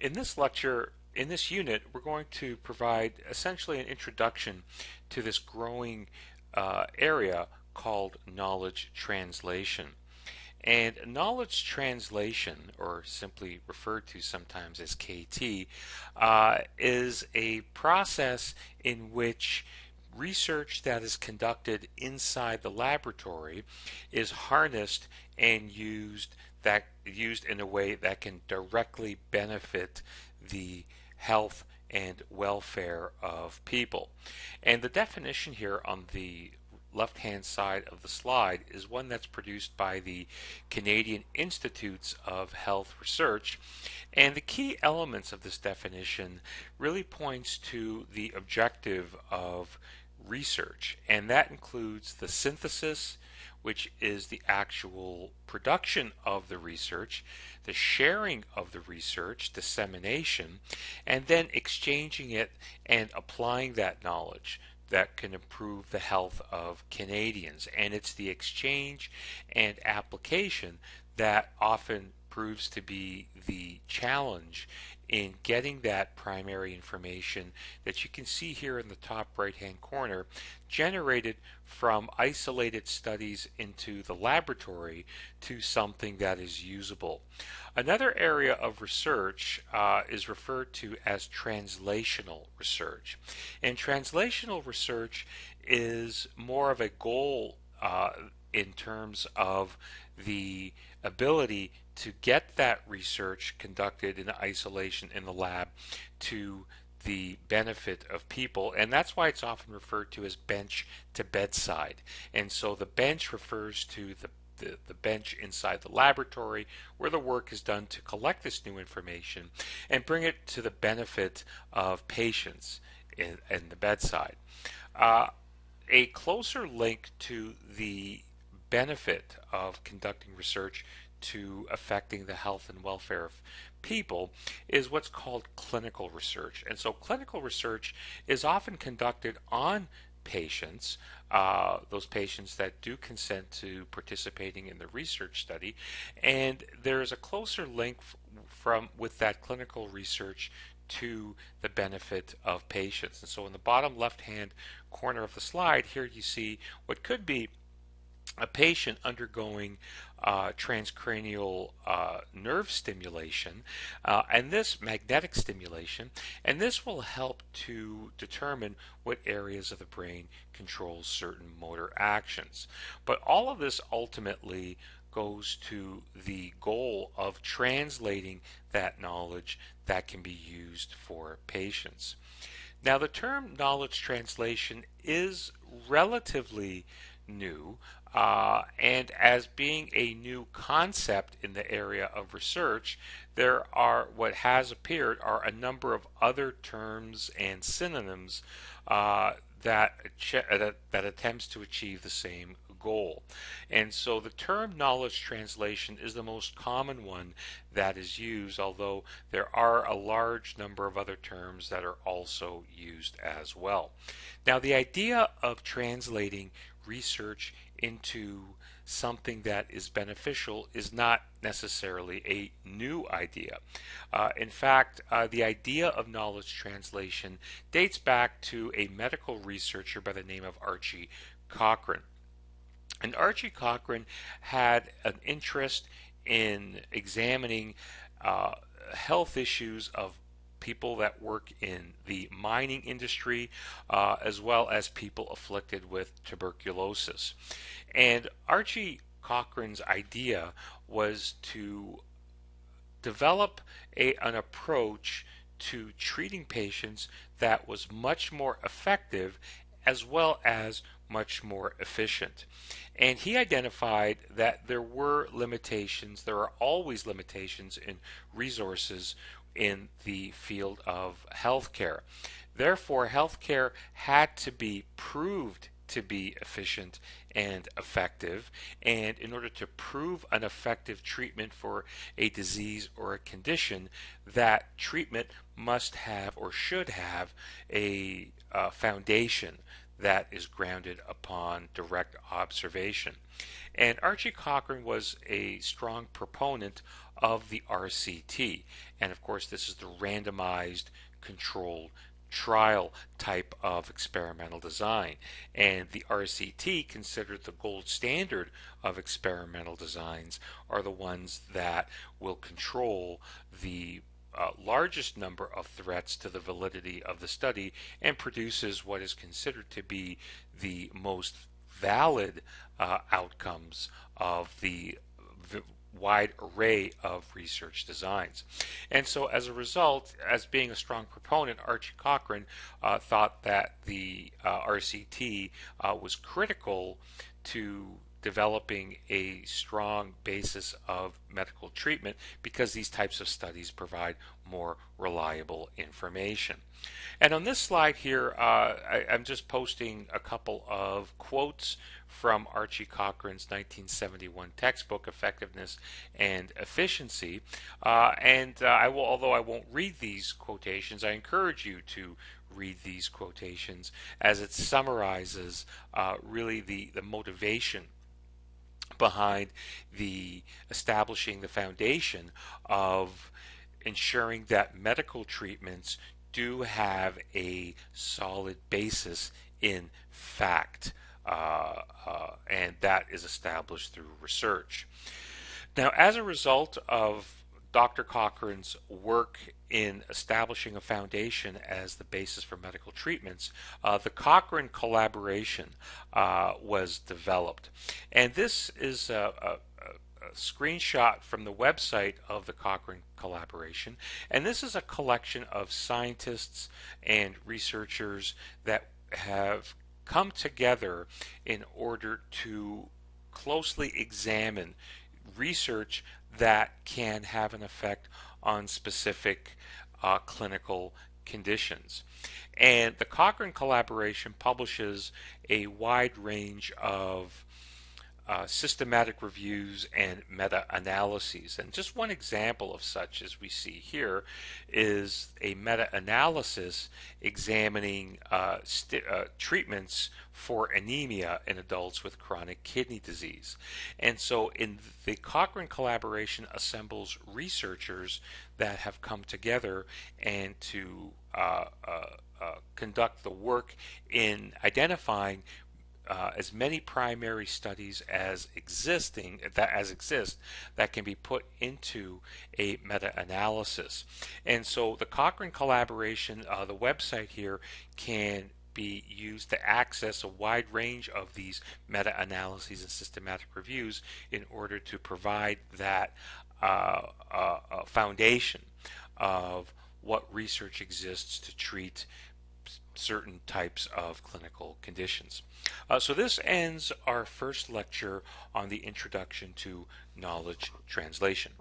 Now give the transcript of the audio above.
In this lecture, in this unit, we're going to provide essentially an introduction to this growing area called knowledge translation. And knowledge translation, or simply referred to sometimes as KT, is a process in which research that is conducted inside the laboratory is harnessed and used in a way that can directly benefit the health and welfare of people. And the definition here on the left hand side of the slide is one that's produced by the Canadian Institutes of Health Research. And the key elements of this definition really points to the objective of research, and that includes the synthesis, which is the actual production of the research, the sharing of the research, dissemination, and then exchanging it and applying that knowledge that can improve the health of Canadians. And it's the exchange and application that often proves to be the challenge in getting that primary information that you can see here in the top right hand corner generated from isolated studies into the laboratory to something that is usable. Another area of research is referred to as translational research. And translational research is more of a goal in terms of the ability to get that research conducted in isolation in the lab to the benefit of people, and that's why it's often referred to as bench to bedside. And so the bench refers to the bench inside the laboratory where the work is done to collect this new information and bring it to the benefit of patients in the bedside. A closer link to the benefit of conducting research to affecting the health and welfare of people is what's called clinical research. And so clinical research is often conducted on patients, those patients that do consent to participating in the research study, and there is a closer link with that clinical research to the benefit of patients. And so in the bottom left hand corner of the slide here you see what could be a patient undergoing transcranial nerve stimulation and this magnetic stimulation, and this will help to determine what areas of the brain control certain motor actions. But all of this ultimately goes to the goal of translating that knowledge that can be used for patients. Now, the term knowledge translation is relatively new, and as being a new concept in the area of research, what has appeared are a number of other terms and synonyms that attempts to achieve the same goal. And so the term knowledge translation is the most common one that is used, although there are a large number of other terms that are also used as well. Now, the idea of translating research into something that is beneficial is not necessarily a new idea. In fact, the idea of knowledge translation dates back to a medical researcher by the name of Archie Cochrane. And Archie Cochrane had an interest in examining health issues of people that work in the mining industry, as well as people afflicted with tuberculosis. And Archie Cochrane's idea was to develop an approach to treating patients that was much more effective as well as much more efficient. And he identified that there were limitations, there are always limitations in resources in the field of healthcare. Therefore, healthcare had to be proved to be efficient and effective, and in order to prove an effective treatment for a disease or a condition, that treatment must have or should have a foundation that is grounded upon direct observation. And Archie Cochrane was a strong proponent of the RCT. And of course, this is the randomized controlled trial type of experimental design. And the RCT, considered the gold standard of experimental designs, are the ones that will control the largest number of threats to the validity of the study and produces what is considered to be the most valid outcomes of the wide array of research designs. And so as a result, as being a strong proponent, Archie Cochrane thought that the RCT was critical to developing a strong basis of medical treatment because these types of studies provide more reliable information. And on this slide here, I'm just posting a couple of quotes from Archie Cochrane's 1971 textbook, Effectiveness and Efficiency. I will, although I won't read these quotations, I encourage you to read these quotations as it summarizes really the motivation behind the establishing the foundation of ensuring that medical treatments do have a solid basis in fact, and that is established through research. Now, as a result of Dr. Cochrane's work in establishing a foundation as the basis for medical treatments, the Cochrane collaboration was developed. And this is a screenshot from the website of the Cochrane collaboration. And this is a collection of scientists and researchers that have come together in order to closely examine research that can have an effect on specific clinical conditions. And the Cochrane collaboration publishes a wide range of systematic reviews and meta-analyses. And just one example of such, as we see here, is a meta-analysis examining treatments for anemia in adults with chronic kidney disease. And so in the Cochrane collaboration assembles researchers that have come together and to conduct the work in identifying as many primary studies as exist that can be put into a meta-analysis. And so the Cochrane collaboration, the website here, can be used to access a wide range of these meta-analyses and systematic reviews in order to provide that foundation of what research exists to treat certain types of clinical conditions. So this ends our first lecture on the introduction to knowledge translation.